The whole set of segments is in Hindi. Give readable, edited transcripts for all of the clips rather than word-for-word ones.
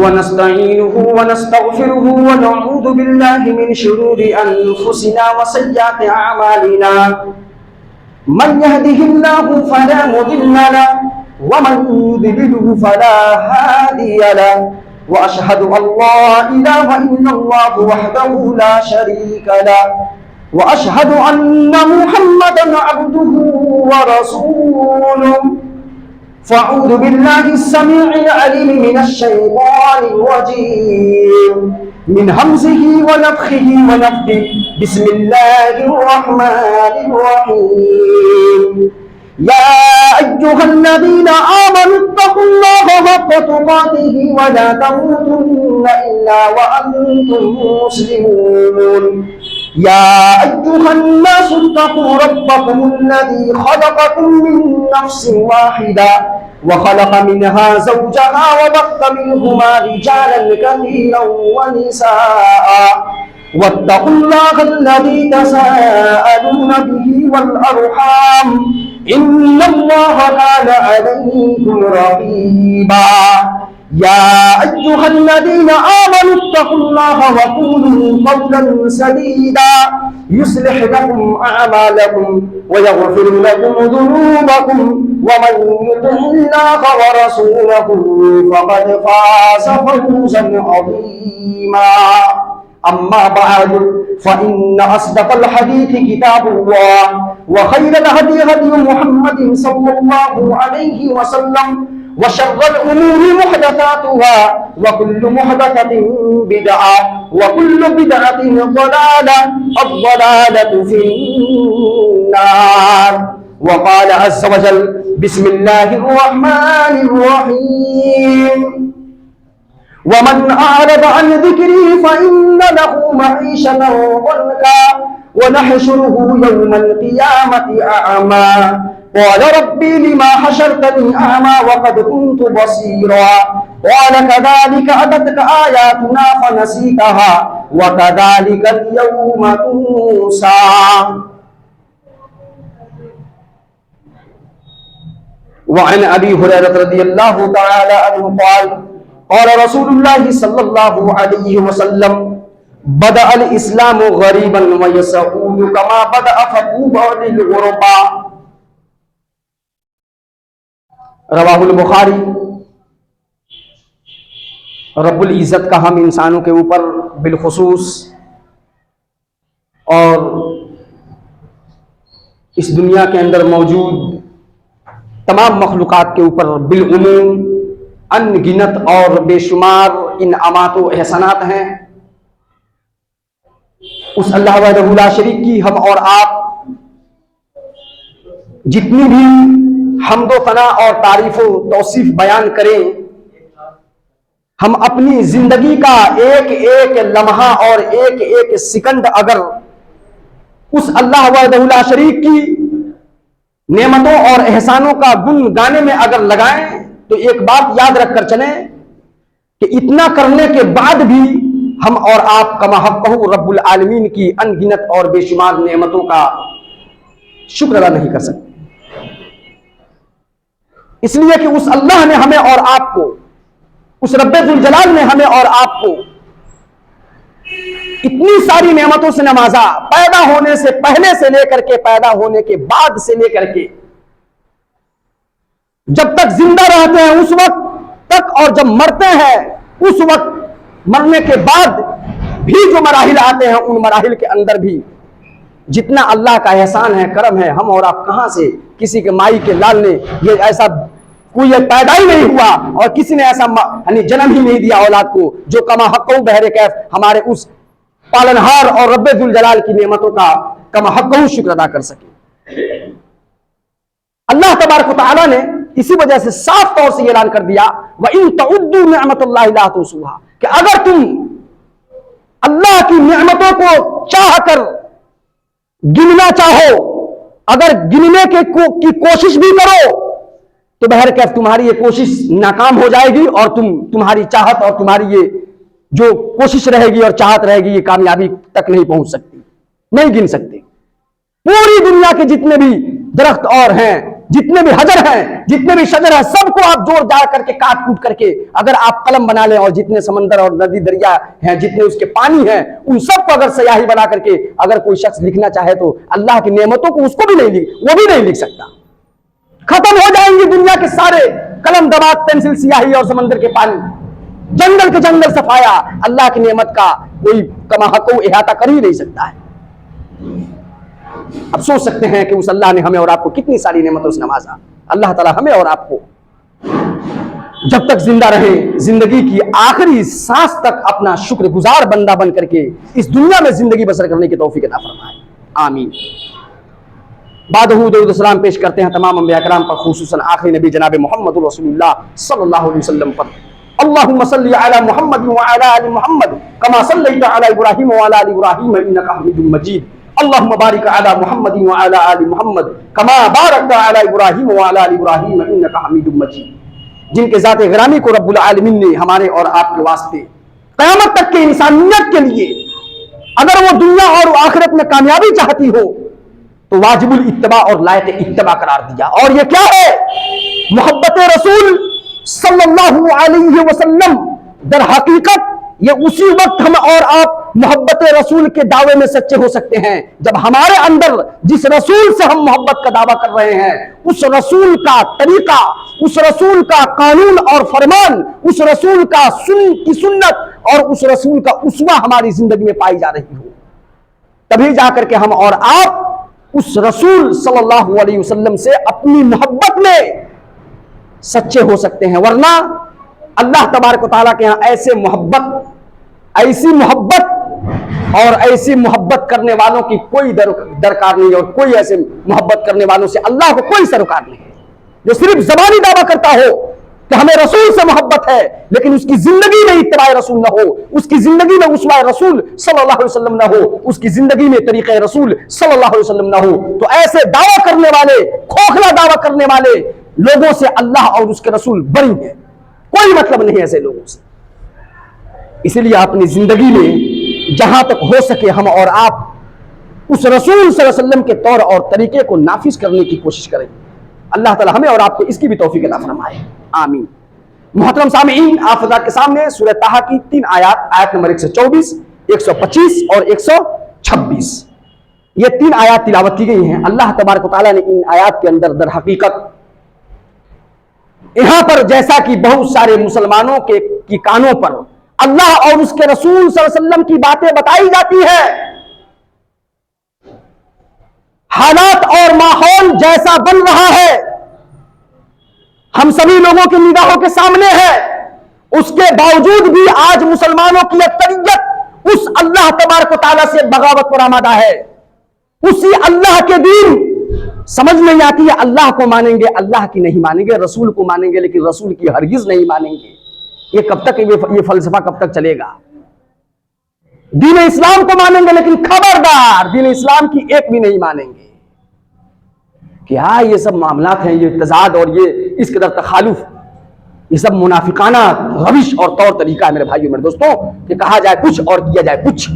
वनस्तईनुहु वनस्तगफिरुहु वनऊज़ु बिल्लाहि मिन शुरूरि अनफुसिना व सय्यिआति अअमालिना मन यहदिहिल्लाहु फला मुदिल्ल लहु व मन युद्लिलहु फला हादिय लहु व अशहदु अल्ला इलाहा इल्लल्लाहु वहदहु ला शरीका लहु व अशहदु अन्ना मुहम्मदन अब्दुहु व रसूलुहु फ़अऊज़ु बिल्लाहि अस्समीइल अलीम मिनश शैतानिर रजीम मिन हमज़िही व नफ़ख़िही व नफ़्ख़िही बिस्मिल्लाहिर रहमानिर रहीम या अय्युहल्लज़ीना आमनुत्तक़ुल्लाहा हक़्क़ तुक़ातिही व ला तमूतुन्ना इल्ला व अंतुम मुस्लिमून या अय्युहन्नासु इत्तक़ू रब्बकुमुल्लज़ी ख़लक़कुम मिन नफ़्सिन वाहिदा व ख़लक़ मिनहा ज़ौजहा व बस्स मिनहुमा रिजालन कसीरन व निसाअ वत्तक़ुल्लाहल्लज़ी तसाअलून बिही वल अर्हाम इन्नल्लाहा काना अलैकुम रक़ीबा या अय्युहल्लज़ीना आमनुत्तक़ुल्लाहा व क़ूलू क़ौलन सदीदा युस्लिह लकुम अअमालकुम व यग़फिर लकुम ज़ुनूबकुम व मन युति'िल्लाहा व रसूलहु फ़क़द फ़ाज़ फ़ौज़न अज़ीमा अम्मा बअद फ़इन्न अस्दक़ल हदीथि किताबुल्लाह व खैरल हदी हदी मुहम्मदिन सल्लल्लाहु अलैहि वसल्लम व शर्रल उमूरि मुहदसातुहा व कुल्लु मुहदसतिन बिदअह व कुल्लु बिदअतिन ज़लालह अज़्ज़लालतु फिन्नार व क़ाल अज़्ज़ व जल बिस्मिल्लाहिर रहमानिर रहीम वमन आरद अन ज़िक्री फ़इन्न लहु मईशतन ज़न्का व नहशुरुहु यौमल क़ियामति अअमा क़ाल रब्बी लिमा हशरतनी अअमा व क़द कुन्तु बसीरा क़ाल कज़ालिक अततक आयातुना फ़नसीतहा व कज़ालिकल यौम तुन्सा। व अन अबी हुरैरह रज़ियल्लाहु तआला अन्हु क़ाल क़ाल रसूलुल्लाहि सल्लल्लाहु अलैहि वसल्लम बदअल इस्लामु गरीबन व यसऊदु कमा बदअ फतूबा लिल गुरबा। रवाहुल बुखारी। रब्बुल इज़्ज़त का हम इंसानों के ऊपर बिलखुसूस और इस दुनिया के अंदर मौजूद तमाम मखलूक़ात के ऊपर बिलउमूम अनगिनत और बेशुमार इनामात व एहसानात हैं। उस अल्लाह वहदहू ला शरीक की हम और आप जितनी भी हम्दो फना और तारीफ व तौसीफ बयान करें, हम अपनी जिंदगी का एक एक लम्हा और एक एक सेकंड अगर उस अल्लाह वहदहू ला शरीक की नेमतों और एहसानों का गुन गाने में अगर लगाएं तो एक बात याद रखकर चलें कि इतना करने के बाद भी हम और आप कमा हक़्क़हू रब्बुल आलमीन की अनगिनत और बेशुमार नेमतों का शुक्र अदा नहीं कर सकते। इसलिए कि उस अल्लाह ने हमें और आपको, उस रब्बे जुल जलाल ने हमें और आपको इतनी सारी नेमतों से नवाजा, पैदा होने से पहले से लेकर के पैदा होने के बाद से लेकर के जब तक जिंदा रहते हैं उस वक्त तक और जब मरते हैं उस वक्त, मरने के बाद भी जो मराहिल आते हैं उन मराहिल के अंदर भी जितना अल्लाह का एहसान है, करम है, हम और आप कहां से किसी के माई के लाल ने ये ऐसा कोई पैदा ही नहीं हुआ और किसी ने ऐसा यानी जन्म ही नहीं दिया औलाद को जो कमा हक़्क़हू बहरे कैफ हमारे उस पालनहार और रब्बे जुल जलाल की नेमतों का कमा हक़्क़हू शुक्र अदा कर सके। अल्लाह तबारक व तआला ने इसी वजह से साफ तौर से ऐलान कर दिया व इन तउद्दू निअमतुल्लाहि ला तुहसूहा, कि अगर तुम अल्लाह की नेमतों को चाह कर गिनना चाहो, अगर गिनने की कोशिश भी करो तो बहर कैफ तुम्हारी ये कोशिश नाकाम हो जाएगी और तुम्हारी चाहत और तुम्हारी ये जो कोशिश रहेगी और चाहत रहेगी ये कामयाबी तक नहीं पहुंच सकती, नहीं गिन सकते। पूरी दुनिया के जितने भी दरख्त और हैं जितने भी हजर हैं, जितने भी शजर हैं, सबको आप जोड़ जाड़ करके काट कूट करके अगर आप कलम बना लें, और जितने समंदर और नदी दरिया हैं, जितने उसके पानी हैं, उन सबको अगर स्याही बना करके अगर कोई शख्स लिखना चाहे तो अल्लाह की नेमतों को उसको भी नहीं वो भी नहीं लिख सकता। खत्म हो जाएंगी दुनिया के सारे कलम, दबात, पेंसिल, स्याही और समंदर के पानी, जंगल के जंगल सफाया, अल्लाह की नेमत का कोई कमाहको इहाता कर ही नहीं सकता है। अब सोच सकते हैं कि उस अल्लाह ने हमें और आपको कितनी सारी नेमतों से नवाजा। अल्लाह ताला हमें और आपको जब तक जिंदा रहे, जिंदगी की आखिरी सांस तक अपना शुक्रगुजार बंदा बन करके इस दुनिया में जिंदगी बसर करने की तौफीक अता फरमाए, आमीन। बादहू सलाम पेश करते हैं तमाम अंबिया कराम पर, खुसूसन आखिरी नबी जनाब मोहम्मद रसूलुल्लाह सल्लल्लाहु अलैहि वसल्लम पर। अल्लाहुम्मा सल्लि अला मुहम्मद व अला आलि मुहम्मद कमा सल्लैता अला इब्राहीम व अला आलि इब्राहीम इन्नका हमीदुम मजीद। अल्लाहुम्मा बारिक अला मुहम्मद व अला आलि मुहम्मद कमा बारकता अला इब्राहीम व अला आलि इब्राहीम इन्नका हमीदुम मजीद। जिनके ज़ात गिरामी को रब्बुल आलमीन ने हमारे और आपके वास्ते क़यामत तक के इंसानियत के लिए, अगर वो दुनिया और आखिरत में कामयाबी चाहती हो तो वाजिबुल इत्तिबा और लायक इत्तिबा करार दिया। और ये क्या है? मोहब्बत रसूल सल्लल्लाहु अलैहि वसल्लम। दर हकीकत ये उसी वक्त हम और आप मोहब्बत रसूल के दावे में सच्चे हो सकते हैं जब हमारे अंदर जिस रसूल से हम मोहब्बत का दावा कर रहे हैं, उस रसूल का तरीका, उस रसूल का कानून और फरमान, उस रसूल का सुन्नत और उस रसूल का उसवा हमारी जिंदगी में पाई जा रही हो, तभी जाकर के हम और आप उस रसूल सल्लल्लाहु अलैहि वसल्लम से अपनी मोहब्बत में सच्चे हो सकते हैं। वरना अल्लाह तबारक व तआला के यहां ऐसी मोहब्बत और ऐसी मोहब्बत करने वालों की कोई दरकार नहीं, और कोई ऐसे मोहब्बत करने वालों से अल्लाह को कोई सरोकार नहीं है जो सिर्फ जबानी दावा करता हो कि हमें रसूल से मोहब्बत है, लेकिन उसकी जिंदगी में इत्तिबाए रसूल ना हो, उसकी जिंदगी में उसवाए रसूल सल्लल्लाहु अलैहि वसल्लम ना हो, उसकी जिंदगी में तरीक़े रसूल सल्लल्लाहु अलैहि वसल्लम ना हो। तो ऐसे दावा करने वाले, खोखला दावा करने वाले लोगों से अल्लाह और उसके रसूल बरी हैं, कोई मतलब नहीं ऐसे लोगों से। इसीलिए अपनी जिंदगी में जहां तक हो सके हम और आप उस रसूल सल्लल्लाहु अलैहि वसल्लम के तौर और तरीके को नाफिज करने की कोशिश करें। अल्लाह ताला हमें और आपको इसकी भी तौफीक अता फरमाए, आमीन। मोहतरम सामीईन, आप हज़रात के सामने सूरह ताहा की 3 आयत, आयत नंबर 124, 125 और 126, ये 3 आयत तिलावत की गई हैं। अल्लाह तबारक व तआला ने इन आयत के अंदर दर हकीकत यहां पर, जैसा कि बहुत सारे मुसलमानों की कानों पर अल्लाह और उसके रसूल सल्लल्लाहु अलैहि वसल्लम की बातें बताई जाती है, हालात और माहौल जैसा बन रहा है हम सभी लोगों की निगाहों के सामने है, उसके बावजूद भी आज मुसलमानों की अक्सरियत उस अल्लाह तबारक व तआला से बगावत पर आमादा है। उसी अल्लाह के दीन समझ नहीं आती है, अल्लाह को मानेंगे, अल्लाह की नहीं मानेंगे, रसूल को मानेंगे लेकिन रसूल की हरगिज नहीं मानेंगे। ये कब तक, ये फलसफा कब तक चलेगा? दीन इस्लाम को मानेंगे लेकिन खबरदार दीन इस्लाम की एक भी नहीं मानेंगे। क्या ये सब मामलात हैं, ये तजाद और ये इस कदर तखालुफ, ये सब मुनाफिकाना रविश और तौर तरीका है मेरे भाइयों मेरे दोस्तों, कि कहा जाए कुछ और किया जाए कुछ।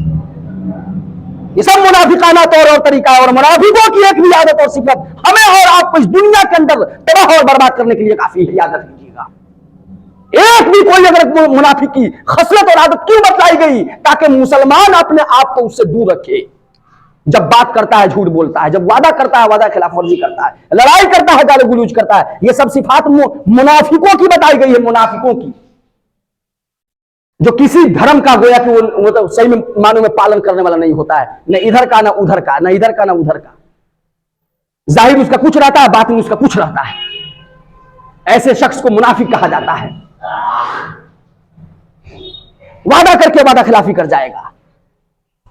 ये सब मुनाफिकाना तौर और तरीका, और मुनाफिकों की एक भी आदत और सिफत हमें और आपको इस दुनिया के अंदर तबाह और बर्बाद करने के लिए काफी है। याद रखिएगा, एक भी कोई अगर मुनाफिक की खसलत और आदत क्यों बतलाई गई? ताकि मुसलमान अपने आप को उससे दूर रखे। जब बात करता है झूठ बोलता है, जब वादा करता है वादा खिलाफ वर्जी करता है, लड़ाई करता है गाली गुलूज करता है। ये सब सिफात मुनाफिकों की बताई गई है, मुनाफिकों की, जो किसी धर्म का गोया कि वो तो सही में मानों में पालन करने वाला नहीं होता है, न इधर का न उधर का, न इधर का न उधर का। जाहिर उसका कुछ रहता है, बातिन उसका कुछ रहता है। ऐसे शख्स को मुनाफिक कहा जाता है। वादा करके वादा खिलाफी कर जाएगा,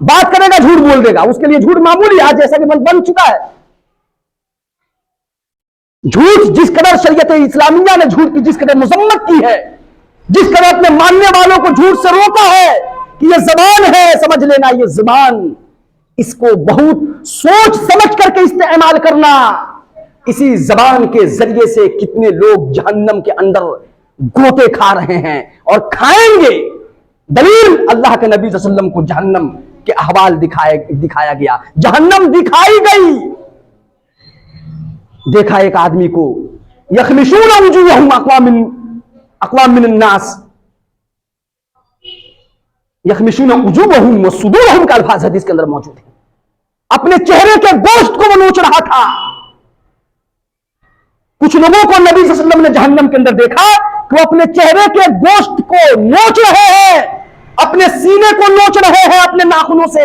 बात करेगा झूठ बोल देगा, उसके लिए झूठ मामूली आज जैसा कि बन चुका है। झूठ जिस कदर शरीयत इस्लामिया ने झूठ की जिस कदर मजम्मत की है, जिस कदर अपने मानने वालों को झूठ से रोका है कि ये जबान है, समझ लेना ये जबान, इसको बहुत सोच समझ करके इस्तेमाल करना। इसी जबान के जरिए से कितने लोग जहन्नम के अंदर गोते खा रहे हैं और खाएंगे। दलील अल्लाह के नबी सल्लल्लाहु अलैहि वसल्लम को जहन्नम के अहवाल दिखाया गया, जहन्नम दिखाई गई। देखा एक आदमी को, यखमिशून वुजूहहुम अक़वाम मिनन नास, यखमिशून वुजूहहुम व सुदूरहुम का अल्फाज हदीस के अंदर मौजूद है। अपने चेहरे के गोश्त को वो नोच रहा था। कुछ लोगों को नबी सल्लल्लाहु अलैहि वसल्लम ने जहन्नम के अंदर देखा कि वो अपने चेहरे के गोश्त को नोच रहे हैं, अपने सीने को नोच रहे हैं अपने नाखूनों से।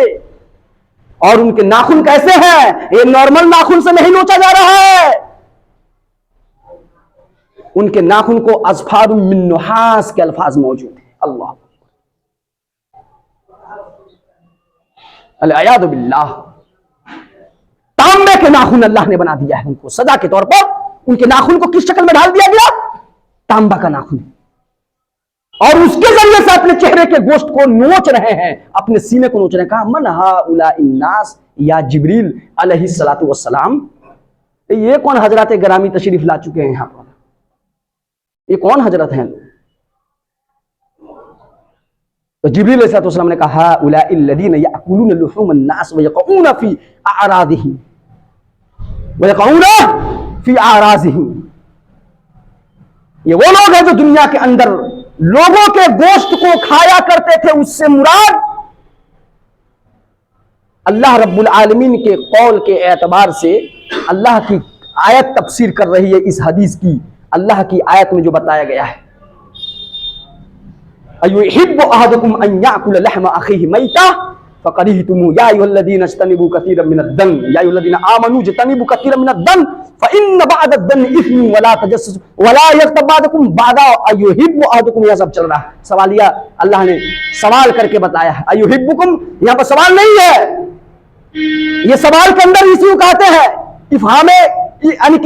और उनके नाखून कैसे हैं? ये नॉर्मल नाखून से नहीं नोचा जा रहा है, उनके नाखून को अज़फ़ार मिन नुहास के अल्फाज मौजूद है। अल्लाह अल-अयादु बिल्लाह, तांबे के नाखून अल्लाह ने बना दिया है उनको सजा के तौर पर। उनके नाखून को किस शक्ल में ढाल दिया गया? तांबा का नाखून। और उसके जरिए से अपने चेहरे के गोश्त को नोच रहे हैं, अपने सीने को नोच रहे हैं। कहा मन हाउला इन्नास या जिब्रील अलैहिस्सलातु वस्सलाम, ये कौन हजरत ग्रामी तशरीफ ला चुके हैं यहां पर? ये कौन हजरत हैं? तो जिब्रील अलैहिस्सलाम ने कहा उलाइल्लज़ीना याकुलूना लुहूमन नास व यक़ऊना फी अअरादिहिम व यक़ऊना फी अअरादिहिम, ये वो लोग हैं जो दुनिया के अंदर लोगों के गोश्त को खाया करते थे। उससे मुराद अल्लाह रब्बुल आलमीन के कौल के एतबार से अल्लाह की आयत तफसीर कर रही है इस हदीस की। अल्लाह की आयत में जो बताया गया है, अयुहिब्बु अहदुकुम अन याकुल लहमा अखीहि मैता फकरिहतुमू या अय्युहल्लज़ीना इज्तनिबू कसीरन मिनद्दन या अय्युहल्लज़ीना आमनू इज्तनिबू कसीरन मिनद्दन फ़इन्न बअदद्दन इस्मुन वला तजस्सुस वला यग़्तब बअदुकुम बअदा अयुहिब्बु अहदुकुम। यह सब चल रहा है, सवालिया अल्लाह ने सवाल करके बताया है। अयुहिब्बुकुम यहां पर सवाल नहीं है, ये सवाल के अंदर इसी को कहते हैं इफ़हामे, यानी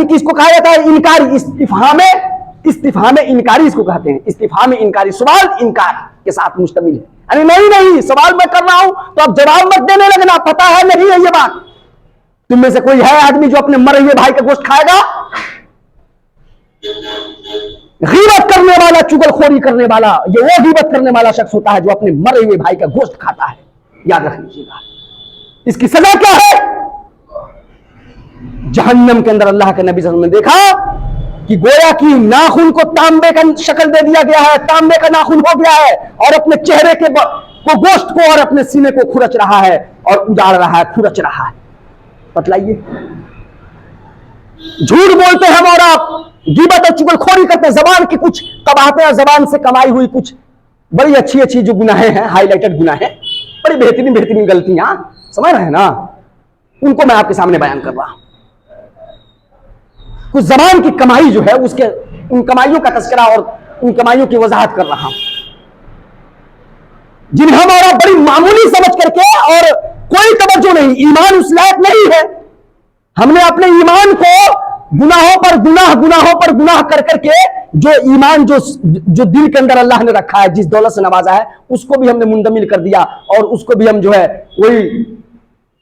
कि इसको कहा जाता है इनकारी। इस्तिफ़हामे इनकारी इसको कहते हैं। इस्तिफ़हामे इनकारी, सवाल इनकार के साथ मुश्तमिल है। यानी नहीं सवाल मैं कर रहा हूं तो आप जवाब मत देने लगना, पता है नहीं है ये बात। तुम में से कोई है आदमी जो अपने मरे हुए भाई का गोश्त खाएगा? गीबत करने वाला, चुगलखोरी करने वाला, ये वो गीबत करने वाला शख्स होता है जो अपने मरे हुए भाई का गोश्त खाता है। याद रख लीजिएगा, इसकी सजा क्या है? जहन्नम के अंदर अल्लाह के नबी सल्लल्लाहु अलैहि वसल्लम ने देखा कि गोया की नाखून को तांबे का शक्ल दे दिया गया है, तांबे का नाखून हो गया है और अपने चेहरे के को गोश्त को और अपने सीने को खुरच रहा है और उजाड़ रहा है, खुरच रहा है। बतलाइए, झूठ बोलते हैं और आप गीबत और चुगलखोरी करते हैं, जबान की कुछ कबाहतें, जबान से कमाई हुई कुछ बड़ी अच्छी अच्छी जो गुनाहें हैं, हाईलाइटेड गुनाहें, बड़ी बेहतरीन बेहतरीन गलतियां, समझ रहे हैं ना, उनको मैं आपके सामने बयान कर रहा हूं। कुछ जबान की कमाई जो है उसके, उन कमाइयों का तस्करा और उन कमाइयों की वजाहत कर रहा हूं जिन्हें हमारा बड़ी मामूली समझ करके और कोई तवज्जो नहीं, ईमान उस लायक नहीं है। हमने अपने ईमान को गुनाहों पर गुनाह कर करके जो ईमान जो दिल के अंदर अल्लाह ने रखा है, जिस दौलत से नवाजा है, उसको भी हमने मुंदमिल कर दिया और उसको भी हम जो है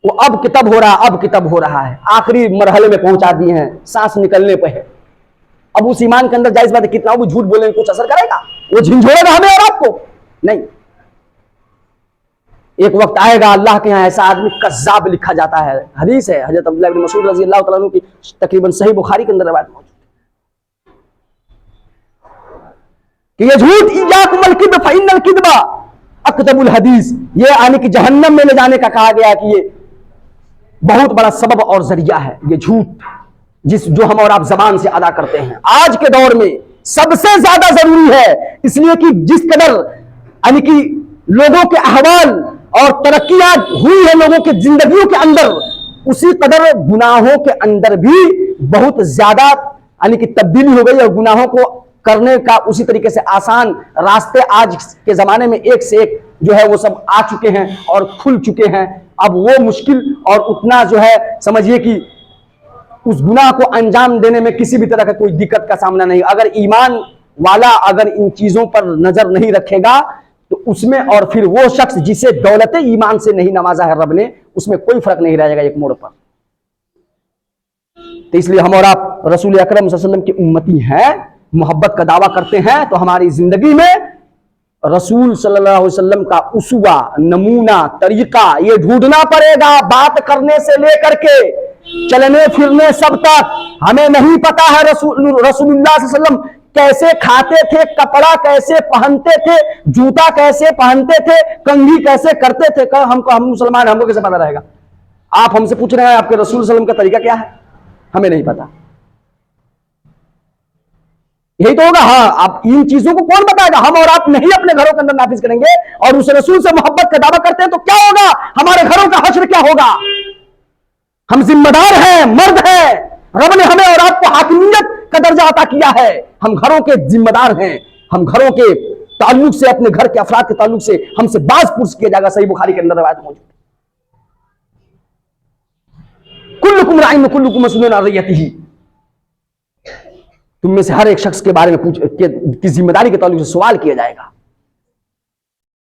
वो अब कि तब हो रहा है, आखिरी मरहले में पहुंचा दिए हैं, सांस निकलने पे है। अब उस ईमान के अंदर जाहिर बात है कितना वो झूठ बोलने कुछ असर करेगा? वो झिंझोड़ेगा हमें और आपको? नहीं। एक वक्त आएगा अल्लाह के यहां ऐसा आदमी कज़्ज़ाब लिखा जाता है। हदीस है हजरत अब्दुल्लाह इब्न मसूद रज़ी अल्लाह तआला अन्हु की, तकरीबन सही बुखारी के अंदर रिवायत मौजूद है कि ये झूठ, इय्याकुमुल किज़्ब फ़इन्नल किज़्बा अक़दमुल हदीस, ये यानी कि जहन्नम में ले जाने का कहा गया कि ये बहुत बड़ा सबब और जरिया है, ये झूठ जो हम और आप जबान से अदा करते हैं। आज के दौर में सबसे ज्यादा जरूरी है, इसलिए कि जिस कदर यानी कि लोगों के अहवाल और तरक्कियां हुई है लोगों की जिंदगियों के अंदर, उसी कदर गुनाहों के अंदर भी बहुत ज्यादा यानी कि तब्दीली हो गई और गुनाहों को करने का उसी तरीके से आसान रास्ते आज के जमाने में एक से एक जो है वो सब आ चुके हैं और खुल चुके हैं। अब वो मुश्किल और उतना जो है समझिए कि उस गुनाह को अंजाम देने में किसी भी तरह का कोई दिक्कत का सामना नहीं। अगर ईमान वाला अगर इन चीजों पर नजर नहीं रखेगा तो उसमें, और फिर वो शख्स जिसे दौलते ईमान से नहीं नवाजा है रब ने, उसमें कोई फर्क नहीं रह जाएगा एक मोड़ पर। तो इसलिए हम और आप रसूल अकरम सल्लल्लाहु अलैहि वसल्लम की उम्मती हैं, मोहब्बत का दावा करते हैं, तो हमारी जिंदगी में रसूल सल्लल्लाहु अलैहि वसल्लम का उस्वा, नमूना, तरीका ये ढूंढना पड़ेगा। बात करने से लेकर के चलने फिरने सब तक। हमें नहीं पता है रसूलुल्लाह सल्लल्लाहु अलैहि वसल्लम कैसे खाते थे, कपड़ा कैसे पहनते थे, जूता कैसे पहनते थे, कंघी कैसे करते थे। हम मुसलमान, हमको कैसे पता रहेगा? आप हमसे पूछ रहे हैं आपके रसूल सल्लल्लाहु अलैहि वसल्लम का तरीका क्या है, हमें नहीं पता। यही तो होगा। हाँ, आप इन चीजों को कौन बताएगा? हम और आप नहीं अपने घरों के अंदर नाफिज करेंगे और उस रसूल से मोहब्बत का दावा करते हैं तो क्या होगा? हमारे घरों का हश्र क्या होगा? हम जिम्मेदार हैं, मर्द हैं। रब ने हमें और आपको हाकिमियत का दर्जा अता किया है। हम घरों के जिम्मेदार हैं। हम घरों के ताल्लुक से, अपने घर के अफराद के ताल्लुक से हमसे बाज पुरस किया जाएगा। सही बुखारी के अंदर रवायत मौजूद। कुल्लुकुम राइन व कुल्लुकुम मसऊलुन अन रइयतिही। तुम में से हर एक शख्स के बारे में की जिम्मेदारी के ताल्लुक से सवाल किया जाएगा।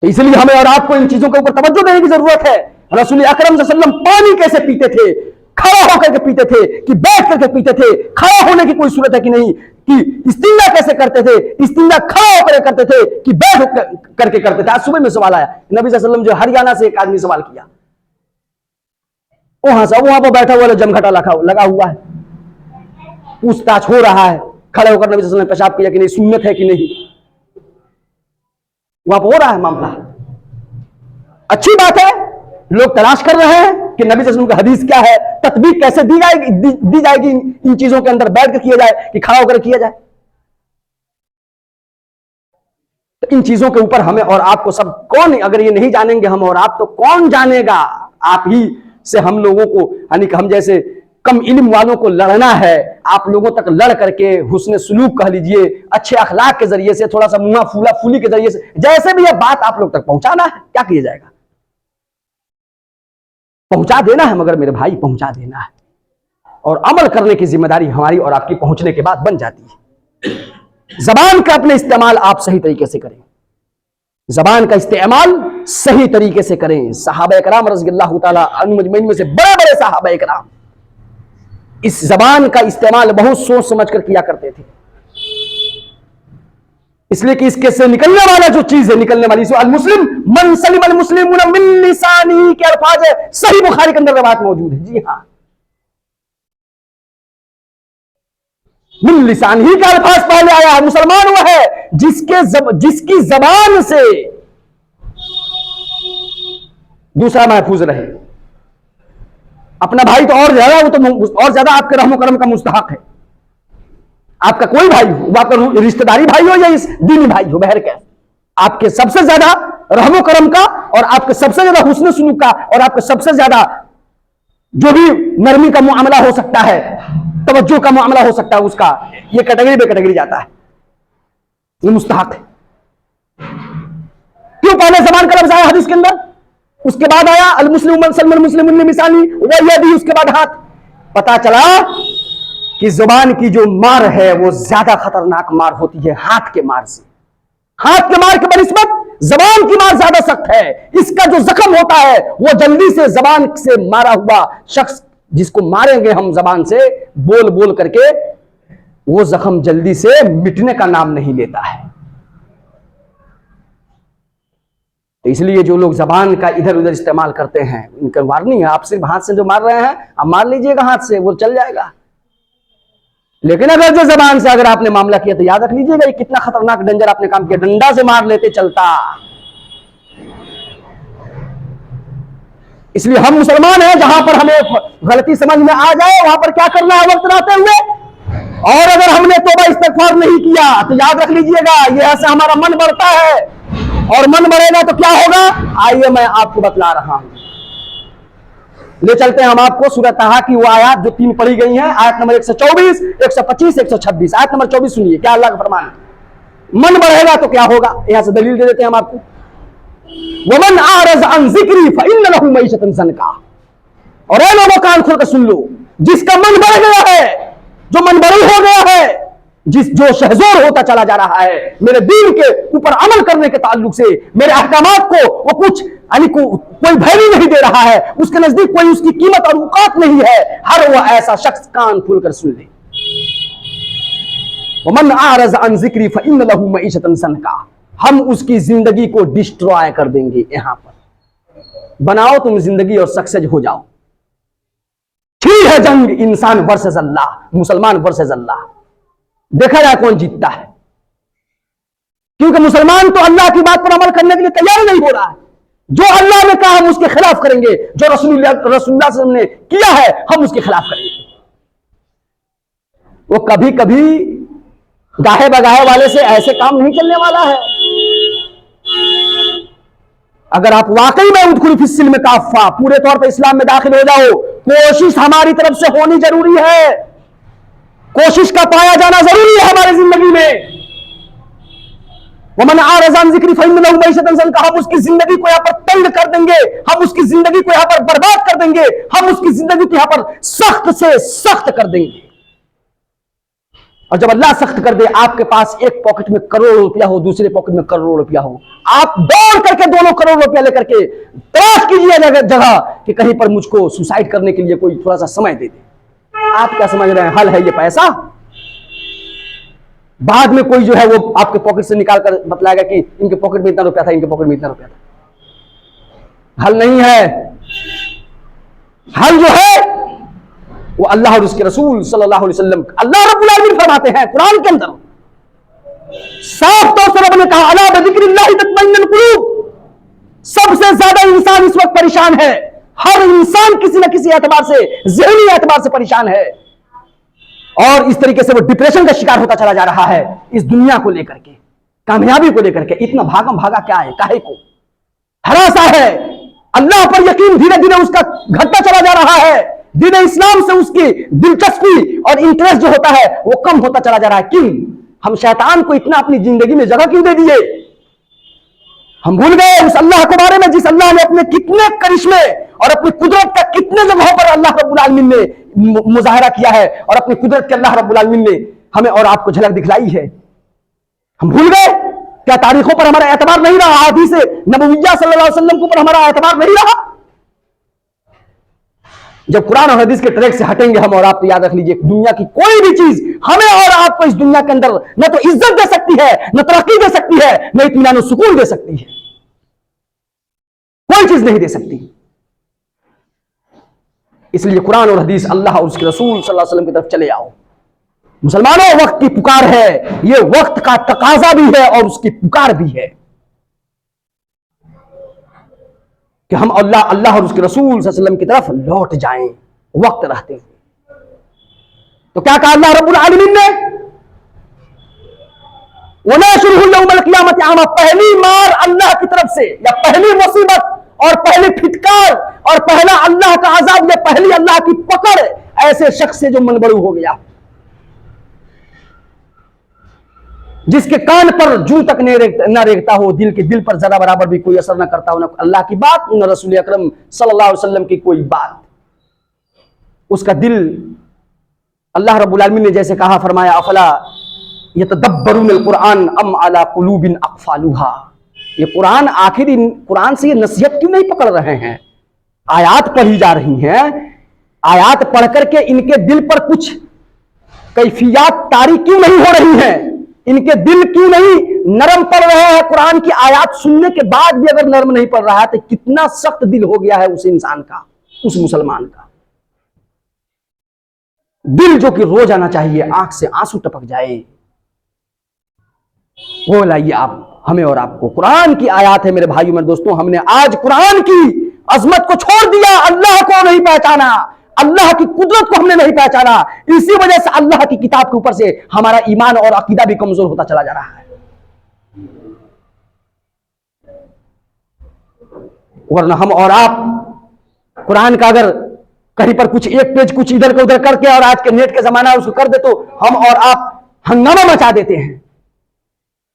तो इसलिए हमें और आपको इन चीजों के ऊपर तवज्जो देने की जरूरत है। रसूल अकरम सल्लल्लाहु अलैहि वसल्लम पानी कैसे पीते थे? खड़ा होकर के पीते थे कि बैठ करके पीते थे? खड़ा होने की कोई सूरत है कि नहीं? कि इस्तिंजा कैसे करते थे? इस्तिंजा खड़ा होकर करते थे कि बैठ करके करते थे? आज सुबह में सवाल आया, नबी सल्लल्लाहु अलैहि वसल्लम जो हरियाणा से एक आदमी सवाल किया, वहां पर बैठा हुआ जमघटा लगा हुआ है, पूछताछ हो रहा है, खड़े होकर नबी सल्लल्लाहु अलैहि वसल्लम ने पेशाब किया कि नहीं, सुन्नत है कि नहीं, वहां पर हो रहा है मामला। अच्छी बात है, लोग तलाश कर रहे हैं कि नबी सल्लल्लाहु अलैहि वसल्लम का हदीस क्या है, तत्बीक कैसे दी जाएगी इन चीजों के अंदर, बैठ कर किया जाए कि खड़ा होकर किया जाए। तो इन चीजों के ऊपर हमें और आपको सब, कौन अगर ये नहीं जानेंगे हम और आप, तो कौन जानेगा? आप ही से हम लोगों को, यानी कि हम जैसे कम इल्म वालों को लड़ना है, आप लोगों तक लड़ करके हुस्न सुलूक कह लीजिए, अच्छे अखलाक के जरिए से, थोड़ा सा मुंह फूला फूली के जरिए से, जैसे भी यह बात आप लोग तक पहुंचाना है, क्या किया जाएगा? पहुंचा देना है, मगर मेरे भाई पहुंचा देना है। और अमल करने की जिम्मेदारी हमारी और आपकी पहुंचने के बाद बन जाती है। जबान का अपने इस्तेमाल आप सही तरीके से करें, जबान का इस्तेमाल सही तरीके से करें। सहाबा इकराम रज़ियल्लाहु ताला अन्हुम अजमईन में से बड़े बड़े सहाबा इकराम इस जबान का इस्तेमाल बहुत सोच समझ कर किया करते थे, इसलिए कि इसके से निकलने वाला जो चीज है, निकलने वाली अल मुस्लिम मन सलिम अल मुस्लिमून मिन लिसानी के अल्फाज है, सही बुखारी के अंदर बात मौजूद है। जी हां, मिन लिसानी का अल्फाज पहले आया है। मुसलमान वो है जिसकी जबान से दूसरा महफूज रहे। अपना भाई तो और ज्यादा, वो तो और ज्यादा आपके रहमो करम का मुस्तहक है। आपका कोई भाई हो, वो आपका रिश्तेदारी भाई हो या इस दीनी भाई हो, बहर क्या, आपके सबसे ज्यादा रहमो करम का और आपके सबसे ज्यादा हुस्न सुलूक का और आपके सबसे ज्यादा जो भी नरमी का मामला हो सकता है, तवज्जो का मामला हो सकता है, उसका ये कैटेगरी बे कैटेगरी जाता है, ये मुस्तहक है। क्यों पहले जबान का लफ्ज आया हदीस के अंदर, उसके बाद आया अल मुस्लिम मन सल्मल मुस्लिम मिसाली, वह भी उसके बाद हाथ। पता चला कि जुबान की जो मार है वो ज्यादा खतरनाक मार होती है हाथ के मार से। हाथ के मार के बनिस्बत जबान की मार ज्यादा सख्त है। इसका जो जख्म होता है वो जल्दी से जबान से मारा हुआ शख्स, जिसको मारेंगे हम जबान से बोल बोल करके, वो जख्म जल्दी से मिटने का नाम नहीं लेता है। तो इसलिए जो लोग जबान का इधर उधर इस्तेमाल करते हैं, उनका वार्निंग है, आप सिर्फ हाथ से जो मार रहे हैं आप मार लीजिएगा हाथ से, वो चल जाएगा। लेकिन अगर जो जबान से अगर आपने मामला किया तो याद रख लीजिएगा ये कितना खतरनाक डेंजर आपने काम किया। डंडा से मार लेते चलता। इसलिए हम मुसलमान हैं, जहां पर हमें गलती समझ में आ जाए वहां पर क्या करना है वक्त रहते हुए, और अगर हमने तौबा इस्तिग़फ़ार नहीं किया तो याद रख लीजिएगा ये ऐसा हमारा मन बढ़ता है, और मन बढ़ेगा तो क्या होगा, आइए मैं आपको बतला रहा हूं। ले चलते हैं हम आपको सूरह ताहा की वो आयत जो 3 पढ़ी गई हैं, आयत नंबर 124, 125, 126। आयत नंबर 24 सुनिए क्या अल्लाह का फरमान है। मन बढ़ेगा तो क्या होगा, यहां से दलील दे देते हैं हम आपको। वमन आरज़ अन ज़िक्री फ़इन्न लहू मईशतन ज़नका। और ऐ लोगों कान खोल कर सुन लो, जिसका मन बढ़ गया है, जो मन बड़ी हो गया है, जो शहजोर होता चला जा रहा है मेरे दीन के ऊपर अमल करने के ताल्लुक से, मेरे अहकामात को वो कुछ यानी कोई वैल्यू नहीं दे रहा है, उसके नजदीक कोई उसकी कीमत और औकात नहीं है, हर वो ऐसा शख्स कान खोल कर सुन ले। वमन आरज़ अन ज़िक्री फ़इन्न लहू मईशतन ज़नका। हम उसकी जिंदगी को डिस्ट्रॉय कर देंगे। यहां पर बनाओ तुम जिंदगी और सक्सेस हो जाओ, छीन अभी है जंग इंसान वर्सेस अल्लाह, मुसलमान वर्सेस अल्लाह। देखा जाए कौन जीतता है, क्योंकि मुसलमान तो अल्लाह की बात पर अमल करने के लिए तैयार नहीं हो रहा है। जो अल्लाह ने कहा हम उसके खिलाफ करेंगे, जो रसूलुल्लाह सल्लल्लाहु अलैहि वसल्लम ने किया है हम उसके खिलाफ करेंगे। वो कभी कभी गाहे बगाहे वाले से ऐसे काम नहीं चलने वाला है। अगर आप वाकई में उदखुलू फिस्सिल्म में काफा पूरे तौर पर इस्लाम में दाखिल हो जाओ, कोशिश हमारी तरफ से होनी जरूरी है, कोशिश का पाया जाना जरूरी है हमारी जिंदगी में। वमन आरज़ान ज़िक्री फ़इन्न लहू मईशतन ज़ंका, हम उसकी जिंदगी को यहां पर तंग कर देंगे, हम उसकी जिंदगी को यहां पर बर्बाद कर देंगे, हम उसकी जिंदगी को यहां पर सख्त से सख्त कर देंगे। और जब अल्लाह सख्त कर दे, आपके पास एक पॉकेट में करोड़ रुपया हो, दूसरे पॉकेट में करोड़ रुपया हो, आप दौड़ करके दोनों करोड़ रुपया लेकर के तलाश कीजिए जगह कि कहीं पर मुझको सुसाइड करने के लिए कोई थोड़ा सा समय दे दे। आप क्या समझ रहे हैं हल है ये पैसा? बाद में कोई जो है वो आपके पॉकेट से निकाल कर बतलाएगा कि इनके पॉकेट में इतना रुपया था, इनके पॉकेट में इतना रुपया था। हल नहीं है। हल जो है वो अल्लाह और उसके रसूल सल्लल्लाहु अलैहि वसल्लम, अल्लाह रब्बुल आलमीन फरमाते हैं कुरान के अंदर साफ तौर से, रब ने कहा अला बिज़िक्रिल्लाहि तत्मइन्नुल कुलूब। सबसे ज्यादा इंसान इस वक्त परेशान है, हर इंसान किसी न किसी एतबार से, ज़हनी एतबार से परेशान है, और इस तरीके से वो डिप्रेशन का शिकार होता चला जा रहा है। इस दुनिया को लेकर के, कामयाबी को लेकर के इतना भागम भागा क्या है, काहे को हरासा है। अल्लाह पर यकीन धीरे धीरे उसका घटता चला जा रहा है, दीन इस्लाम से उसकी दिलचस्पी और इंटरेस्ट जो होता है वो कम होता चला जा रहा है। क्यों? हम शैतान को इतना अपनी जिंदगी में जगह क्यों दे दिए? हम भूल गए उस अल्लाह के बारे में जिस अल्लाह ने अपने कितने करिश्मे और अपनी कुदरत का कितने जगहों पर अल्लाह रब्बुल आलमीन ने मुजाहरा किया है, और अपनी कुदरत के अल्लाह रब्बुल आलमीन ने हमें और आपको झलक दिखलाई है। हम भूल गए? क्या तारीखों पर हमारा एतबार नहीं रहा? हदीस नबविय्या सल्लल्लाहु अलैहि वसल्लम के ऊपर हमारा एतबार नहीं रहा? जब कुरान और हदीस के ट्रैक से हटेंगे हम और आप, तो याद रख लीजिए दुनिया की कोई भी चीज हमें और आपको इस दुनिया के अंदर न तो इज्जत दे सकती है, न तरक्की दे सकती है, न इत्मीनान और सुकून दे सकती है। कोई चीज नहीं दे सकती। इसलिए कुरान और हदीस, अल्लाह और उसके रसूल सल्लल्लाहु अलैहि वसल्लम की तरफ चले आओ। मुसलमानों, वक्त की पुकार है, यह वक्त का तकाजा भी है और उसकी पुकार भी है कि हम अल्लाह और उसके रसूल सल्लल्लाहु अलैहि वसल्लम की तरफ लौट जाएं वक्त रहते हुए। तो क्या कहा अल्लाह रब्बुल आलमीन ने? वनशुरुहु यौमल क़ियामत आमा, पहली मार अल्लाह की तरफ से, या पहली मुसीबत और पहली फिटकार और पहला अल्लाह का अजाब, या पहली अल्लाह की पकड़ ऐसे शख्स से जो मनबड़ू हो गया, जिसके कान पर जू तक न रेंगता हो, दिल पर जरा बराबर भी कोई असर न करता हो, न अल्लाह की बात, न रसूल अकरम सल्लल्लाहु अलैहि वसल्लम की कोई बात। उसका दिल, अल्लाह रब्बुल आलमीन ने जैसे कहा, फरमाया अफला यतदब्बरूनल कुरान अम अला कुलूबिन अक़फ़ालुहा। ये कुरान, आखिर इन कुरान से ये नसीहत क्यों नहीं पकड़ रहे हैं? आयात पढ़ी जा रही हैं, आयात पढ़ करके इनके दिल पर कुछ कैफियत तारी क्यों नहीं हो रही हैं? इनके दिल क्यों नहीं नरम पड़ रहे हैं? कुरान की आयात सुनने के बाद भी अगर नरम नहीं पड़ रहा है तो कितना सख्त दिल हो गया है उस इंसान का, उस मुसलमान का। दिल जो कि रो जाना चाहिए, आंख से आंसू टपक जाए, वो लाइए आप हमें और आपको। कुरान की आयत है मेरे भाइयों मेरे दोस्तों। हमने आज कुरान की अजमत को छोड़ दिया, अल्लाह को नहीं पहचाना, अल्लाह की कुदरत को हमने नहीं पहचाना। इसी वजह से अल्लाह की किताब के ऊपर से हमारा ईमान और अकीदा भी कमजोर होता चला जा रहा है। वरना हम और आप कुरान का अगर कहीं पर कुछ एक पेज कुछ इधर का उधर करके, और आज के नेट के जमाना उसको कर दे, तो हम और आप हंगामा मचा देते हैं।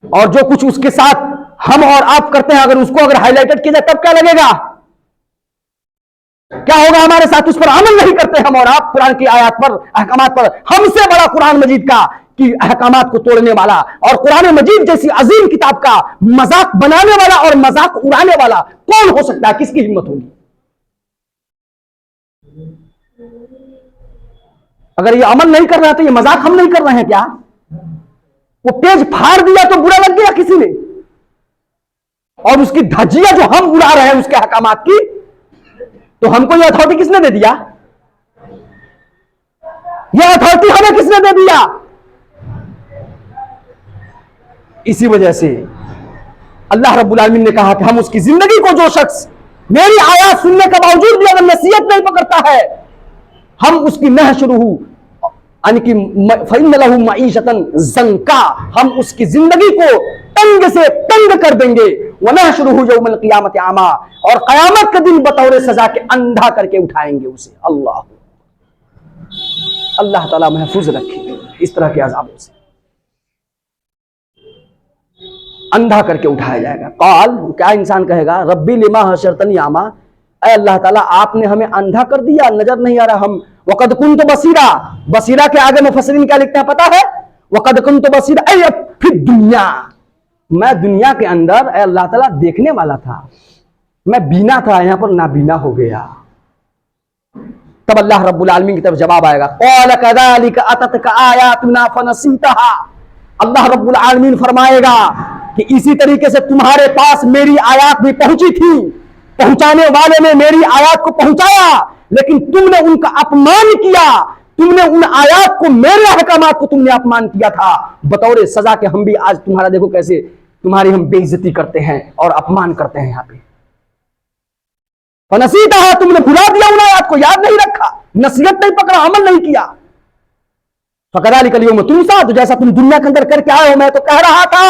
और जो कुछ उसके साथ हम और आप करते हैं, अगर उसको अगर हाईलाइटेड किया जाए तब क्या लगेगा? क्या होगा हमारे साथ? उस पर अमल नहीं करते हम और आप, कुरान की आयत पर, अहकामात पर। हमसे बड़ा कुरान मजीद का कि अहकामात को तोड़ने वाला और कुरान मजीद जैसी अजीम किताब का मजाक बनाने वाला और मजाक उड़ाने वाला कौन हो सकता है? किसकी हिम्मत होगी? अगर ये अमल नहीं कर रहा तो ये मजाक हम नहीं कर रहे हैं क्या? वो पेज फाड़ दिया तो बुरा लग गया किसी ने, और उसकी धज्जियां जो हम उड़ा रहे हैं उसके अहकामात की, तो हमको ये अथॉरिटी किसने दे दिया? यह अथॉरिटी हमें किसने दे दिया? इसी वजह से अल्लाह रब्बुल आलमीन ने कहा कि हम उसकी जिंदगी को, जो शख्स मेरी आयात सुनने के बावजूद भी अगर नसीहत नहीं पकड़ता है, हम उसकी नहशुरुहु यानी कि फ़इन्न लहू मईशतन ज़ंका, हम उसकी जिंदगी को तंग से तंग कर देंगे। व नहशुरुहु यौमल क़ियामत आमा, और क़यामत के दिन बतौर सजा के अंधा करके उठाएंगे उसे। अल्लाह अल्लाह ताला महफूज रखे इस तरह के अज़ाबों से। अंधा करके उठाया जाएगा। काल, क्या इंसान कहेगा, रब्बी लिमा हशरतनी आमा, ऐ अल्लाह ताला आपने हमें अंधा कर दिया, नजर नहीं आ रहा हम। वक़द कुन्तु बसीरा, बसीरा के आगे मुफस्सिरीन क्या लिखते हैं पता है? वक़द कुन्तु बसीरा ऐ फिर दुनिया, मैं दुनिया के अंदर ऐ अल्लाह ताला देखने वाला था, मैं बीना था, यहां पर नाबीना हो गया। तब अल्लाह रब्बुल आलमीन की तरफ जवाब आएगा, क़ाल कज़ालिका अततका आयातुना फनसीतहा, अल्लाह रब्बुल आलमीन फरमाएगा कि इसी तरीके से तुम्हारे पास मेरी आयात भी पहुंची थी, पहुंचाने वाले ने मेरी आयात को पहुंचाया, लेकिन तुमने उनका अपमान किया, तुमने उन आयात को, मेरे अहकामात को तुमने अपमान किया था। बतौर सजा के हम भी आज तुम्हारा देखो कैसे तुम्हारी हम बेइज्जती करते हैं और अपमान करते हैं। यहां पे फनसीतहा, तुमने भुला दिया उन आयात को, याद नहीं रखा, नसीहत नहीं पकड़ा, अमल नहीं किया। फ़कज़ालिकल यौम तुनसा, तो जैसा तुम दुनिया के अंदर करके आए हो, मैं तो कह रहा था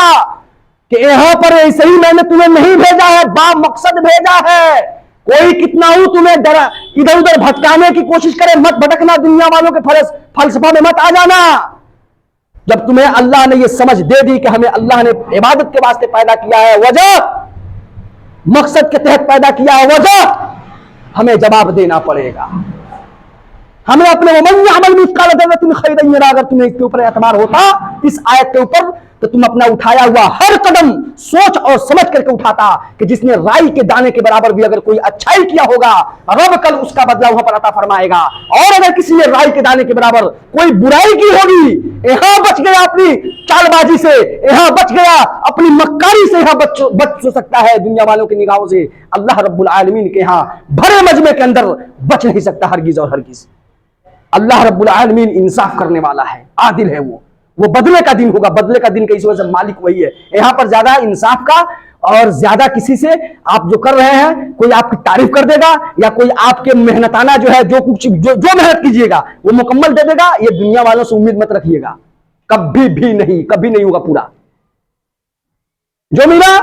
कि यहां पर ऐसे ही मैंने तुम्हें नहीं भेजा है, बा मकसद भेजा है। कोई कितना हो तुम्हें इधर उधर भटकाने की कोशिश करे, मत भटकना, दुनिया वालों के फलसफा में मत आ जाना। जब तुम्हें अल्लाह ने यह समझ दे दी कि हमें अल्लाह ने इबादत के वास्ते पैदा किया है, वजह मकसद के तहत पैदा किया है, वजह हमें जवाब देना पड़ेगा। हमें अपने अमल में अगर तुम्हें इसके ऊपर एतबार होता, इस आयत के ऊपर, तो तुम अपना उठाया हुआ हर कदम सोच और समझ करके उठाता कि जिसने राई के दाने के बराबर भी अगर कोई अच्छाई किया होगा, रब कल उसका बदला वहां पर अता फरमाएगा। और अगर किसी ने राई के दाने के बराबर कोई बुराई की होगी, यहां बच गया अपनी चालबाजी से, यहां बच गया अपनी मक्कारी से, यहां बच सकता है दुनिया वालों की निगाहों से, अल्लाह रब्बुल आलमीन के यहां भरे मजमे के अंदर बच नहीं सकता हरगिज और हरगिज। अल्लाह रब्बुल आलमीन इंसाफ करने वाला है, आदिल है, वो बदले का दिन होगा, बदले का दिन का इस वजह से मालिक वही है। यहां पर ज्यादा इंसाफ का और ज्यादा किसी से आप जो कर रहे हैं, कोई आपकी तारीफ कर देगा या कोई आपके मेहनताना जो है, जो कुछ जो मेहनत कीजिएगा वो मुकम्मल दे देगा, ये दुनिया वालों से उम्मीद मत रखिएगा, कभी भी नहीं, कभी नहीं होगा पूरा। जो मिला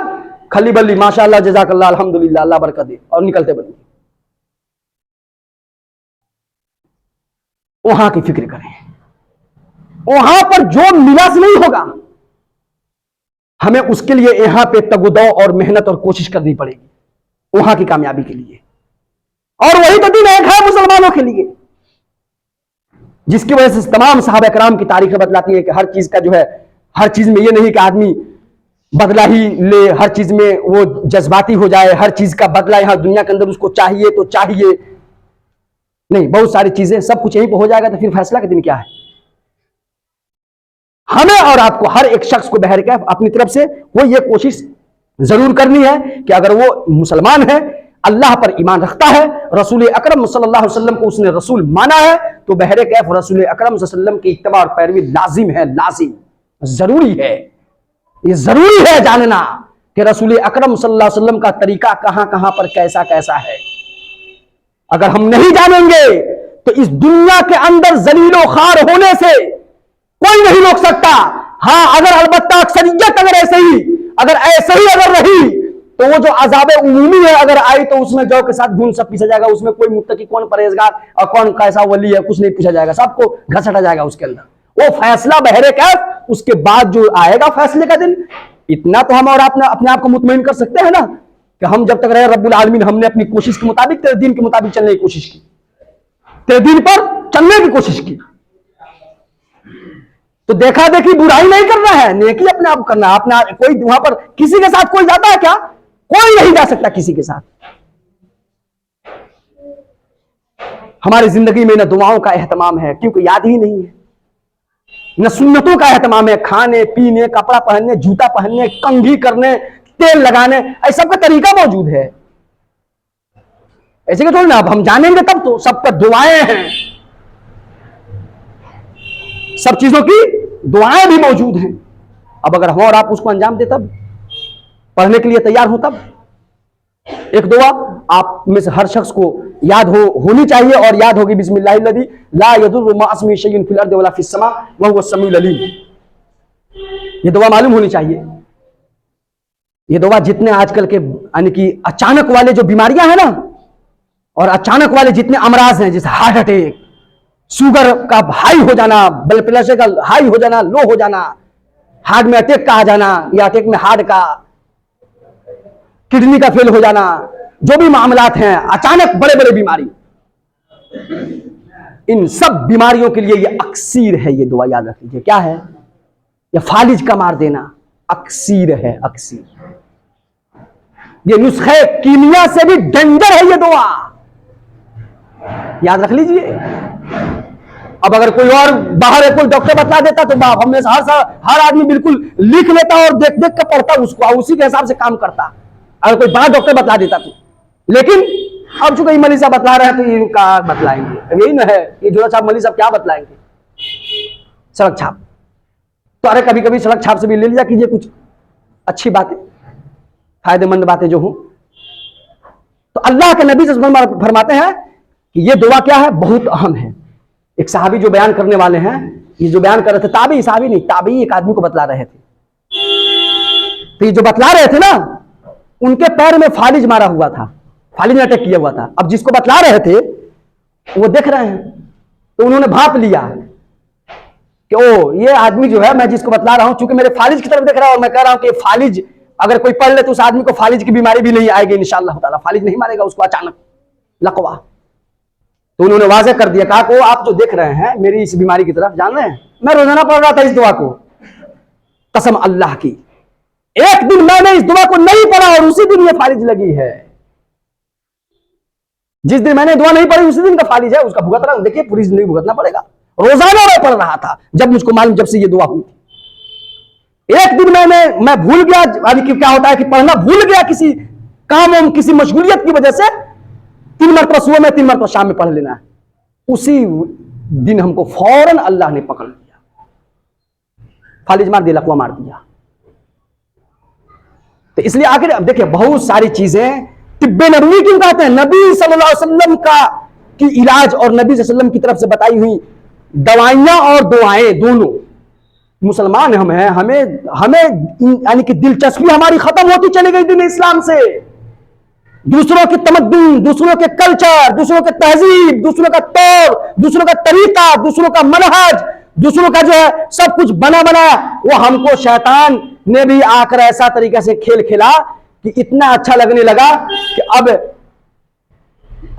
खली बल्ली माशाअल्लाह जज़ाकल्लाह अल्हम्दुलिल्लाह, अल्लाह बरकत दे, और निकलते बनिए। वहां की फिक्र करें, वहां पर जो मिला से नहीं होगा, हमें उसके लिए यहां पे तगुदौ और मेहनत और कोशिश करनी पड़ेगी वहां की कामयाबी के लिए। और वही तो दिन एक है मुसलमानों के लिए, जिसकी वजह से तमाम सहाबा कराम की तारीखें बतलाती है कि हर चीज का जो है, हर चीज में यह नहीं कि आदमी बदला ही ले, हर चीज में वो जज्बाती हो जाए, हर चीज का बदला यहां दुनिया के अंदर उसको चाहिए तो चाहिए नहीं, बहुत सारी चीजें, सब कुछ यहीं पर हो जाएगा तो फिर फैसला के दिन क्या है। हमें और आपको हर एक शख्स को बहर के अपनी तरफ से वो ये कोशिश जरूर करनी है कि अगर वो मुसलमान है, अल्लाह पर ईमान रखता है, रसूल अकरम सल्लल्लाहु अलैहि वसल्लम को उसने रसूल माना है, तो बहरे कैफ रसूल अकरम सल्लल्लाहु अलैहि वसल्लम की इत्तबा और पैरवी लाजिम है, लाजिम जरूरी है। ये जरूरी है जानना कि रसूल अकरम सल्लल्लाहु अलैहि वसल्लम का तरीका कहां कहां पर कैसा कैसा है। अगर हम नहीं जानेंगे तो इस दुनिया के अंदर जलीलो खार होने से कोई नहीं रोक सकता। हां, अगर अलबत्ता अक्सरियत अगर ऐसे ही अगर रही तो वो जो अजाब उमूमी है अगर आई तो उसमें जौ के साथ घून सब पीछा जाएगा, उसमें कोई मुत्तकी कौन परहेजगार और कौन कैसा वली है कुछ नहीं पूछा जाएगा, सबको घसटा जाएगा उसके अंदर। वो फैसला बहरे कैफ उसके बाद जो आएगा फैसले का दिन, इतना तो हम और अपने आप को मुतमईन कर सकते हैं ना कि हम जब तक रहे रब्बुल आलमीन हमने अपनी कोशिश के मुताबिक तेरे दीन के मुताबिक चलने की कोशिश की, तेरे दीन पर चलने की कोशिश की, तो देखा देखी बुराई नहीं करना है, नेकी अपने आप करना है। अपना कोई वहां पर किसी के साथ कोई जाता है क्या? कोई नहीं जा सकता किसी के साथ। हमारी जिंदगी में न दुआओं का एहतमाम है क्योंकि याद ही नहीं है, न सुन्नतों का एहतमाम है, खाने पीने, कपड़ा पहनने, जूता पहनने, कंघी करने, तेल लगाने, ऐसा सबका तरीका मौजूद है। ऐसे कि थोड़ी ना अब हम जानेंगे तब तो, सब पर दुआएं हैं। सब चीजों की दुआएं भी मौजूद हैं। अब अगर हम और आप उसको अंजाम दे, तब पढ़ने के लिए तैयार हो, तब एक दुआ आप में से हर शख्स को याद होनी चाहिए, और याद होगी बिस्मिल्लाहिल्लज़ी ला यदुर्रु मा अस्मिही शैउन फिल अर्दि वला फिस समा व हुवस समीउल अलीम। ये दुआ मालूम होनी चाहिए। ये दुआ जितने आजकल के यानी कि अचानक वाले जो बीमारियां हैं ना, और अचानक वाले जितने अमराज हैं, जैसे हार्ट अटैक, शुगर का हाई हो जाना, ब्लड प्रेशर का हाई हो जाना, लो हो जाना, हार्ट में अटैक का आ जाना, या अटैक में हार्ट का, किडनी का फेल हो जाना, जो भी मामलात हैं अचानक बड़े बड़े बीमारी, इन सब बीमारियों के लिए ये अक्सीर है। ये दुआ याद रख लीजिए। क्या है? ये फालिज का मार देना अक्सीर है, अक्सीर। ये नुस्खे कीमिया से भी डेंजर है ये दुआ, याद रख लीजिए। अब अगर कोई और बाहर है, कोई डॉक्टर बतला देता तो बाप, हम में से हर आदमी बिल्कुल लिख लेता और देख देख कर पढ़ता उसको, उसी के हिसाब से काम करता, अगर कोई बाहर डॉक्टर बतला देता तो। लेकिन अब चूंकि मौलवी साहब बतला रहे हैं तो इनका बतलाएंगे, यही ना है, ये जोड़ा साहब मौलवी साहब क्या बतलाएंगे? सड़क छाप। तो अरे कभी कभी सड़क छाप से भी ले लिया कीजिए कुछ अच्छी बातें, फायदेमंद बातें जो हो। तो अल्लाह के नबी फरमाते हैं कि ये दुआ क्या है, बहुत अहम है। एक सहाबी जो बयान करने वाले हैं, ये जो बयान कर रहे थे, ताबी, सहाबी नहीं, ताबी एक आदमी को बतला रहे थे। तो ये जो बतला रहे थे ना, उनके पैर में फालिज मारा हुआ था, फालिज ने अटैक किया हुआ था। अब जिसको बतला रहे थे वो देख रहे हैं, तो उन्होंने भाप लिया कि ओ ये आदमी जो है, मैं जिसको बतला रहा हूं, चूंकि मेरे फालिज की तरफ देख रहा है और मैं कह रहा हूं कि फालिज अगर कोई पढ़ ले तो उस आदमी को फालिज की बीमारी भी नहीं आएगी इंशाअल्लाह ताला, फालिज नहीं मारेगा उसको अचानक लकवा। तो उन्होंने वाज़ेह कर दिया, कहा को आप जो देख रहे हैं मेरी इस बीमारी की तरफ, जान रहे हैं मैं रोजाना पढ़ रहा था इस दुआ को, कसम अल्लाह की एक दिन मैंने इस दुआ को नहीं पढ़ा और उसी दिन ये फालिज लगी है। जिस दिन मैंने दुआ नहीं पढ़ी उसी दिन का फालिज है, उसका भुगत रहा हूं। देखिए पूरी जिंदगी भुगतना पड़ेगा। रोजाना मैं पढ़ रहा था जब मुझको मालूम, जब से ये दुआ हुई थी। एक दिन मैं भूल गया, यानी कि क्या होता है कि पढ़ना भूल गया किसी काम, किसी मशगूलियत की वजह से। 3 मरतबा सुबह में, 3 मरतबा शाम में पढ़ लेना है। उसी दिन हमको फौरन अल्लाह ने पकड़ लिया, फालिज मार दिया, लकवा मार दिया। तो इसलिए आखिर अब देखिए बहुत सारी चीजें तिब्बे नबवी क्यों कहते हैं, नबी सल्लल्लाहु अलैहि वसल्लम की इलाज और नबी सल्लल्लाहु अलैहि वसल्लम की तरफ से बताई हुई दवाइयां और दुआएं दोनों। मुसलमान हम हैं, हमें यानी कि दिलचस्पी हमारी खत्म होती चली गई दिन इस्लाम से। दूसरों की तमद्दुन, दूसरों के कल्चर, दूसरों के तहजीब, दूसरों का तौर, दूसरों का तरीका, दूसरों का मनहज, दूसरों का जो है सब कुछ बना वो हमको शैतान ने भी आकर ऐसा तरीके से खेल खेला कि इतना अच्छा लगने लगा कि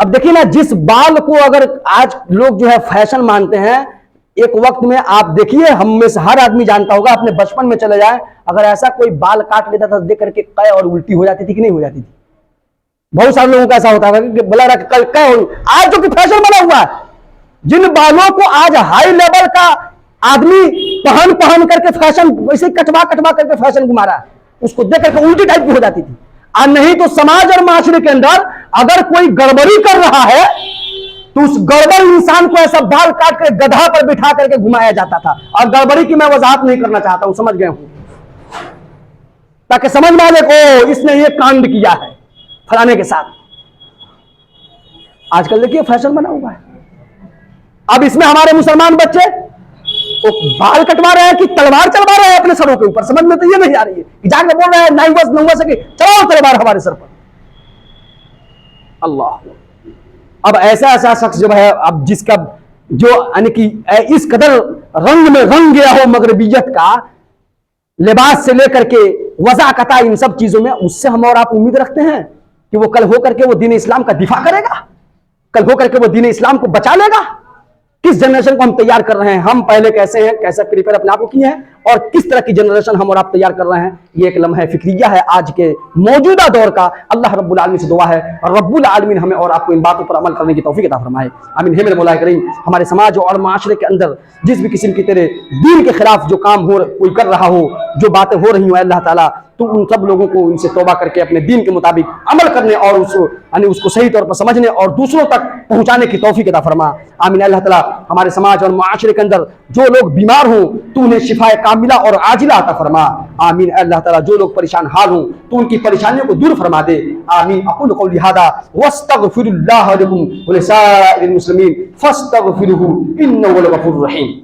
अब देखिए ना, जिस बाल को अगर आज लोग जो है फैशन मानते हैं, एक वक्त में आप देखिए, हम में से हर आदमी जानता होगा, अपने बचपन में चले जाए, अगर ऐसा कोई बाल काट लेता था देख करके कै और उल्टी हो जाती थी कि नहीं हो जाती थी? बहुत सारे लोगों का ऐसा होता है कि बोला रहा कल कै, आज जो कि फैशन बना हुआ है, जिन बालों को आज हाई लेवल का आदमी पहन करके फैशन, वैसे कटवा करके फैशन घुमा रहा है, उसको देख करके उल्टी टाइप की हो जाती थी। और नहीं तो समाज और माशरे के अंदर अगर कोई गड़बड़ी कर रहा है तो उस गड़बड़ इंसान को ऐसा बाल काट कर गधा पर बिठा करके घुमाया जाता था। और गड़बड़ी की मैं वजाहत नहीं करना चाहता हूं, समझ गए हूं, ताकि समझ में आ जाए को इसने ये कांड किया है फलाने के साथ। आजकल देखिए फैशन बना हुआ है। अब इसमें हमारे मुसलमान बच्चे वो बाल कटवा रहे हैं कि तलवार चलवा रहे हैं अपने सरों के ऊपर, समझ में तो ये नहीं आ रही है कि जाकर बोल रहे हैं नहीं बस नौवा से चलाओ तलवार हमारे सर पर। अल्लाह। अब ऐसा शख्स जो है, अब जिसका जो यानी कि इस कदर रंग में रंग गया हो मगरबियत का, लिबास से लेकर के वज़ाकता इन सब चीजों में, उससे हम और आप उम्मीद रखते हैं कि वो कल होकर के वो दीन इस्लाम का दिफा करेगा, कल होकर के वो दीन इस्लाम को बचा लेगा। किस जनरेशन को हम तैयार कर रहे हैं, हम पहले कैसे हैं, कैसा प्रिपेयर अपने आप को किए हैं, और किस तरह की जनरेशन हम और आप तैयार कर रहे हैं, ये एक लम्हा फिक्रिया है आज के मौजूदा दौर का। अल्लाह रब्बुल आलमीन से दुआ है और रब्बुल आलमीन हमें और आपको इन बातों पर अमल करने की तौफीक अता फरमाए। आमीन। हे मेरे मौला करीम, हमारे समाज और माशरे के अंदर जिस भी किस्म की तेरे दीन के खिलाफ जो काम कोई कर रहा हो, जो बातें हो रही हो, अल्लाह ताला तो उन सब लोगों को इनसे तौबा करके अपने दीन के मुताबिक अमल करने और उसको सही तौर पर समझने और दूसरों तक पहुंचाने की तौफीक अता फरमा। आमीन। अल्लाह ताला हमारे समाज और मुआशरे के अंदर जो लोग बीमार हों तो उन्हें शिफाए कामिला और आजिला अता फरमा। आमीन। अल्लाह ताला जो लोग परेशान हाल हों तो उनकी परेशानियों को दूर फरमा दे। आमीन। अक़ूलु क़ौली हाज़ा वस्तग़फ़िरुल्लाह लकुम व लिसाइरिल मुस्लिमीन फस्तग़फिरूहु इन्नहु हुवल गफ़ूरुर रहीम।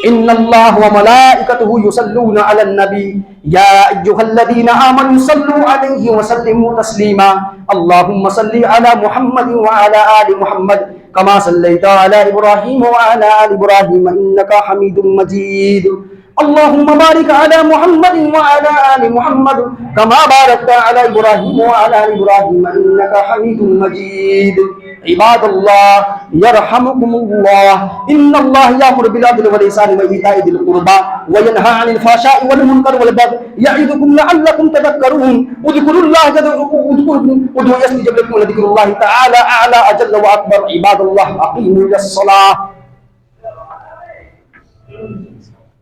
इन्नल्लाह व मलाइकतहु युसल्लूना अलन नबी या अय्युहल्लज़ीना आमनू सल्लू अलैहि व सल्लिमू तस्लीमा। अल्लाहुम्मा सल्लि अला मुहम्मद व अला आलि मुहम्मद कमा सल्लैता अला इब्राहीम व अला आलि इब्राहीम इन्नका हमीदुम मजीद। अल्लाहुम्मा बारिक अला मुहम्मद व अला आलि मुहम्मद कमा बारकता अला इब्राहीम व अला आलि इब्राहीम इन्नका हमीदुम मजीद। इबादल्लाह यरहमुकुमुल्लाह इन्नल्लाह यामुरु बिल अदलि वल इहसानि व ईताइ दिल कुर्बा व यनहा अनिल फ़हशाइ वल मुनकरि वल बग़य यइदुकुम लअल्लकुम तज़क्करून उज़्कुरुल्लाह यस्तजिब लकुम व ज़िक्रुल्लाहि तआला अअला अजल्ल व अकबर। इबादल्लाह अक़ीमुस सलाह।